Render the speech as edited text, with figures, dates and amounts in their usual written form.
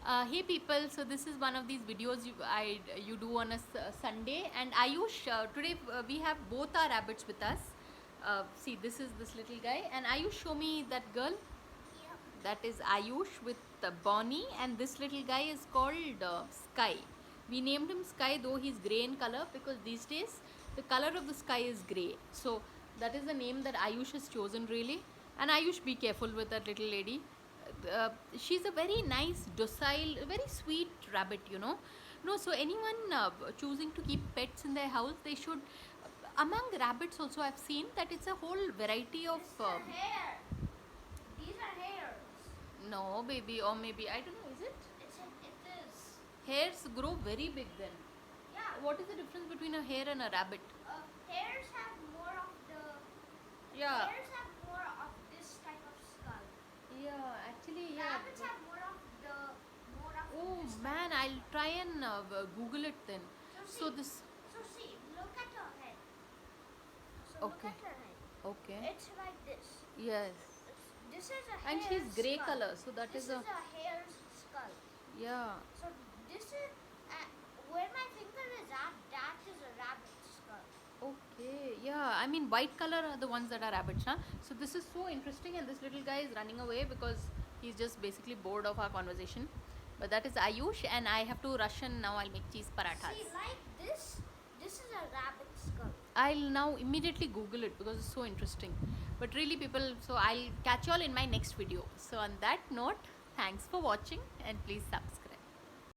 Hey people, so this is one of these videos you do on a Sunday, and Ayush, today we have both our rabbits with us. See, this is this little guy, and Ayush, show me that girl. That is Ayush with Bonnie, and this little guy is called Sky. We named him Sky, though he's grey in color, because these days the color of the sky is grey. So that is the name that Ayush has chosen, really. And Ayush, be careful with that little lady. She's a very nice, docile, very sweet rabbit, you know. No, so anyone choosing to keep pets in their house, they should. Among rabbits, also, I've seen that it's a whole variety of. Hair. These are hairs. No, baby, or maybe I don't know. Is it? It is. Hairs grow very big then. Yeah. What is the difference between a hare and a rabbit? Hairs have more of the. Yeah. Hairs have more of this type of skull. Yeah, actually, yeah. Rabbits have more of the. More of Oh this man, type. I'll try and Google it then. So see, this. So see, look at her head. So Okay. look at her head. Okay. It's like this. Yes. This is a And hare's she's grey skull. color, so that This is a. hare's skull. Yeah. So this is where my finger is at. That is a rabbit's skull. Okay, yeah, I mean white color are the ones that are rabbits, huh? So this is so interesting, and this little guy is running away because he's just basically bored of our conversation. But that is Ayush, and I have to rush, and now I'll make cheese parathas. See, like this. This is a rabbit's skull. I'll now immediately Google it because it's so interesting. But really, people, so I'll catch you all in my next video. So on that note, thanks for watching, and please subscribe.